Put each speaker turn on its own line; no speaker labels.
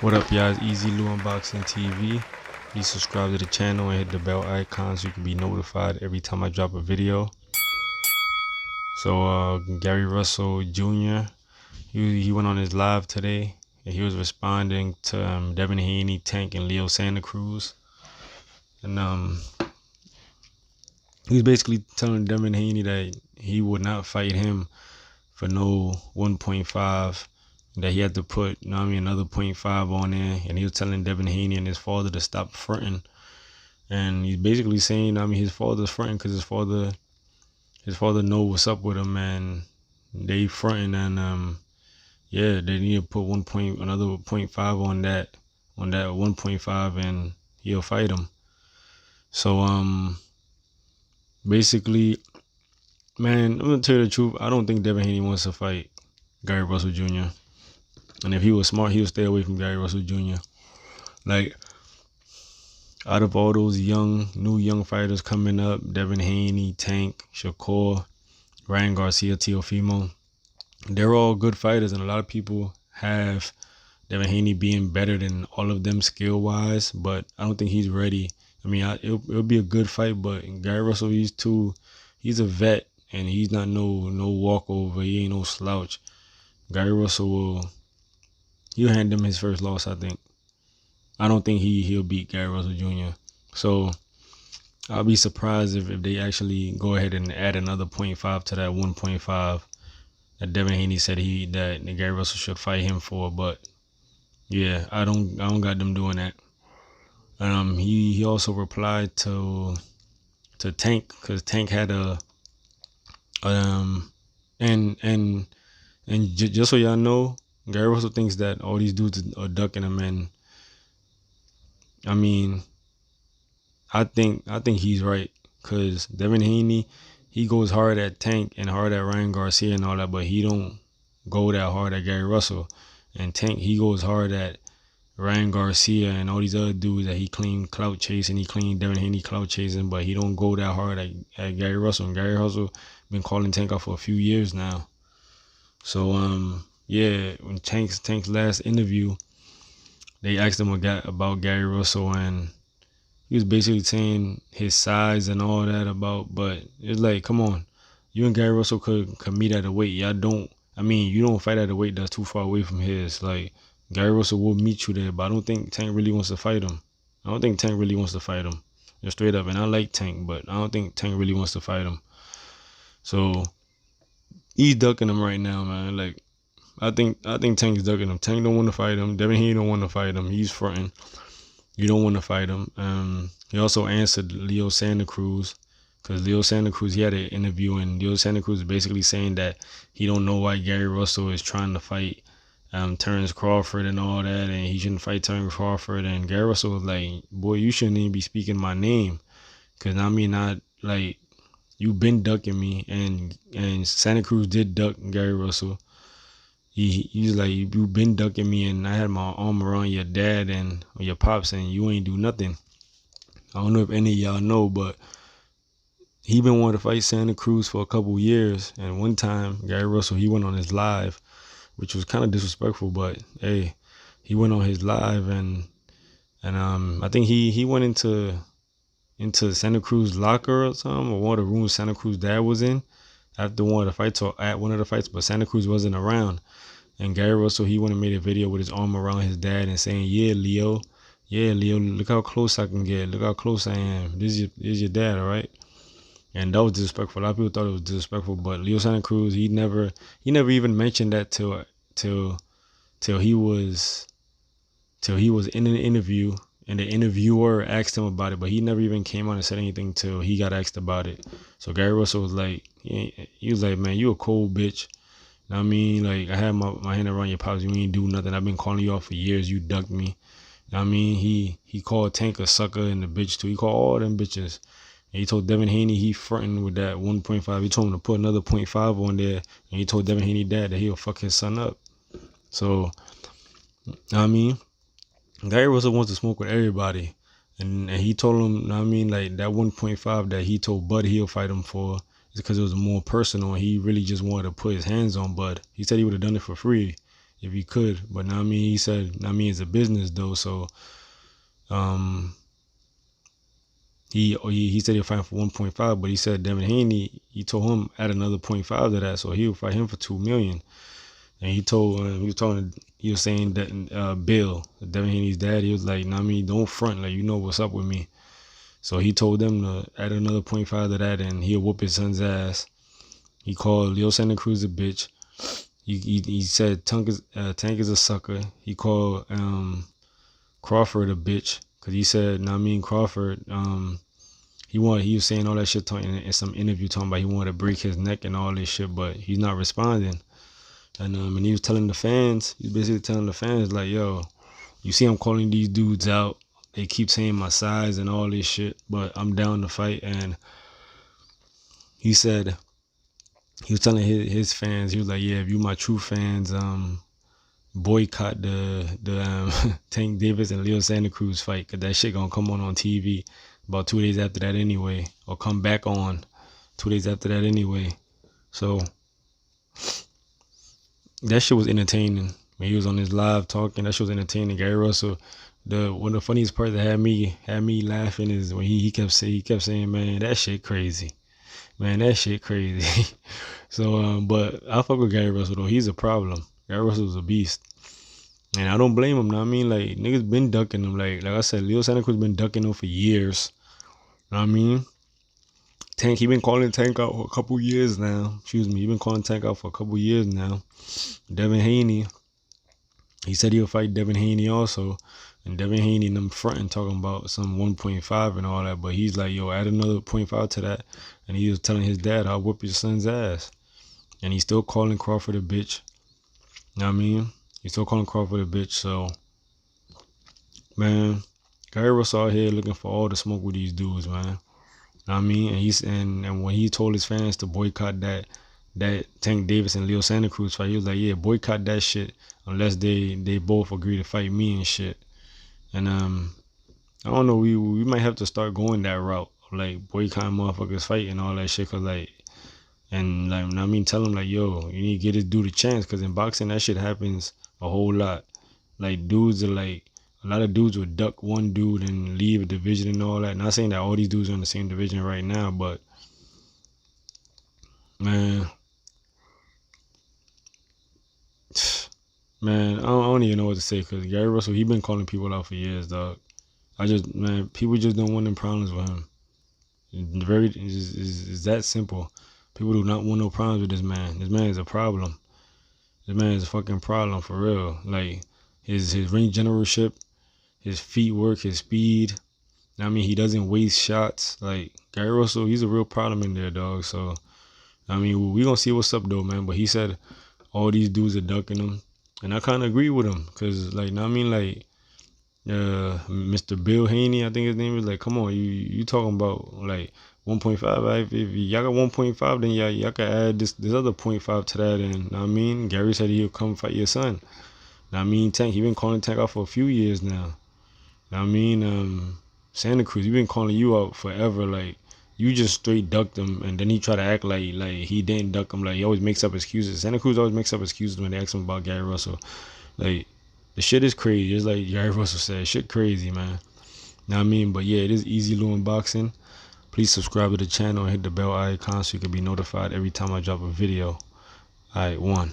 What up, y'all? It's Easy Lou Unboxing TV. Please subscribe to the channel and hit the bell icon so you can be notified every time I drop a video. So, Gary Russell Jr., he went on his live today and he was responding to Devin Haney, Tank, and Leo Santa Cruz. And he was basically telling Devin Haney that he would not fight him for no 1.5, that he had to put, another 0.5 on there. And he was telling Devin Haney and his father to stop fronting. And he's basically saying, his father's fronting because his father know what's up with him, and they fronting, and yeah, they need to put another 0.5 on that 1.5, and he'll fight him. So basically, man, I'm gonna tell you the truth. I don't think Devin Haney wants to fight Gary Russell Jr. And if he was smart, he would stay away from Gary Russell Jr. Like, out of all those new young fighters coming up, Devin Haney, Tank, Shakur, Ryan Garcia, Teofimo, they're all good fighters, and a lot of people have Devin Haney being better than all of them skill-wise, but I don't think he's ready. It'll be a good fight, but Gary Russell, he's a vet, and he's not no walkover. He ain't no slouch. Gary Russell he'll hand him his first loss, I think. I don't think he'll beat Gary Russell Jr. So I'll be surprised if they actually go ahead and add another 0.5 to that 1.5 that Devin Haney said that Gary Russell should fight him for. But yeah, I don't got them doing that. He also replied to Tank, because Tank had and just so y'all know, Gary Russell thinks that all these dudes are ducking him, and I think he's right, because Devin Haney, he goes hard at Tank and hard at Ryan Garcia and all that, but he don't go that hard at Gary Russell. And Tank, he goes hard at Ryan Garcia and all these other dudes that he clean clout chasing. He clean Devin Haney clout chasing, but he don't go that hard at Gary Russell. And Gary Russell been calling Tank out for a few years now. So yeah, when Tank's last interview, they asked him about Gary Russell, and he was basically saying his size and all that but it's like, come on, you and Gary Russell could meet at a weight. You don't fight at a weight that's too far away from his. Like, Gary Russell will meet you there, but I don't think Tank really wants to fight him. Just straight up. And I like Tank, but I don't think Tank really wants to fight him. So he's ducking him right now, man. Like, I think Tank's ducking him. Tank don't want to fight him. Devin Haney don't want to fight him. He's fronting. You don't want to fight him. He also answered Leo Santa Cruz, because Leo Santa Cruz, he had an interview, and Leo Santa Cruz is basically saying that he don't know why Gary Russell is trying to fight Terrence Crawford and all that, and he shouldn't fight Terrence Crawford. And Gary Russell was like, boy, you shouldn't even be speaking my name, because you've been ducking me, and Santa Cruz did duck Gary Russell. He's like, you've been ducking me, and I had my arm around your dad and your pops, and you ain't do nothing. I don't know if any of y'all know, but he been wanting to fight Santa Cruz for a couple years. And one time, Gary Russell, he went on his live, which was kind of disrespectful, but hey, he went on his live, and I think he went into Santa Cruz locker or something, or one of the rooms Santa Cruz dad was in after one of the fights, or at one of the fights, but Santa Cruz wasn't around. And Gary Russell, he went and made a video with his arm around his dad and saying, yeah, Leo, look how close I can get. Look how close I am. This is your dad, all right? And that was disrespectful. A lot of people thought it was disrespectful, but Leo Santa Cruz, he never even mentioned that till he was in an interview, and the interviewer asked him about it, but he never even came on and said anything till he got asked about it. So Gary Russell was like, he was like, man, you a cold bitch. Like, I had my hand around your pops. You ain't do nothing. I've been calling you out for years. You ducked me. He called Tank a sucker and a bitch too. He called all them bitches. And he told Devin Haney he fronting with that 1.5. He told him to put another 0.5 on there. And he told Devin Haney dad that he'll fuck his son up. So, Gary Russell wants to smoke with everybody. And he told him, like, that 1.5 that he told Bud he'll fight him for, because it was more personal, and he really just wanted to put his hands on Bud. He said he would have done it for free if he could. But now I mean, he said, I mean, it's a business though, so he said he'll fight for 1.5, but he said Devin Haney, he told him add another 0.5 to that, so he'll fight him for 2 million. And he was saying that Bill, Devin Haney's dad, he was like, nah, I mean, don't front, like, you know what's up with me. So he told them to add another 0.5 to that, and he'll whoop his son's ass. He called Leo Santa Cruz a bitch. He said Tank is a sucker. He called Crawford a bitch because he said, nah, I mean, Crawford, he was saying all that shit in some interview talking about he wanted to break his neck and all this shit, but he's not responding. And he was telling the fans, he's basically telling the fans like, yo, you see I'm calling these dudes out. They keep saying my size and all this shit, but I'm down to fight. And he said, he was telling his fans, he was like, yeah, if you my true fans, boycott the Tank Davis and Leo Santa Cruz fight, because that shit gonna come on TV about 2 days after that anyway, or come back on 2 days after that anyway. So that shit was entertaining. When he was on his live talking, that shit was entertaining. Gary Russell, one of the funniest parts that had me laughing is when he kept saying, man, that shit crazy. Man, that shit crazy. So but I fuck with Gary Russell though. He's a problem. Gary Russell's a beast. And I don't blame him. Know what I mean? Like, niggas been ducking him. Like I said, Leo Santa Cruz been ducking him for years. Know what I mean? Tank, he been calling Tank out for a couple years now. Excuse me, he been calling Tank out for a couple years now. Devin Haney, he said he'll fight Devin Haney also. And Devin Haney and them fronting talking about some 1.5 and all that. But he's like, yo, add another 0.5 to that. And he was telling his dad, I'll whoop your son's ass. And he's still calling Crawford a bitch. You know what I mean? He's still calling Crawford a bitch. So, man, Gary Russell out here looking for all the smoke with these dudes, man. You know what I mean? And when he told his fans to boycott that Tank Davis and Leo Santa Cruz fight, he was like, yeah, boycott that shit unless they both agree to fight me and shit. And I don't know, we might have to start going that route, like boycotting motherfuckers fight and all that shit, cause like, and like, I mean, tell them like, yo, you need to get this dude a chance, cause in boxing that shit happens a whole lot. Like dudes are like, a lot of dudes would duck one dude and leave a division and all that. Not saying that all these dudes are in the same division right now, but man, I don't even know what to say, because Gary Russell, he been calling people out for years, dog. Man, people just don't want them problems with him. It's that simple. People do not want no problems with this man. This man is a problem. This man is a fucking problem for real. Like his ring generalship, his feet work, his speed. I mean, he doesn't waste shots. Like Gary Russell, he's a real problem in there, dog. So I mean, we gonna see what's up though, man. But he said all these dudes are ducking him, and I kind of agree with him, cause like, I mean, like, Mr. Bill Haney, I think his name is, like, come on, you talking about like 1.5? Right? If y'all got 1.5, then y'all can add this other 0.5 to that. And I mean, Gary said he'll come fight your son. I mean, Tank, he been calling Tank out for a few years now. I mean, Santa Cruz, he been calling you out forever. Like, you just straight ducked him, and then he try to act like he didn't duck him. Like, he always makes up excuses. Santa Cruz always makes up excuses when they ask him about Gary Russell. Like, the shit is crazy. Just like Gary Russell said, shit crazy, man. Know what I mean? But yeah, it is Easy Lou Unboxing. Please subscribe to the channel and hit the bell icon so you can be notified every time I drop a video. Alright, one.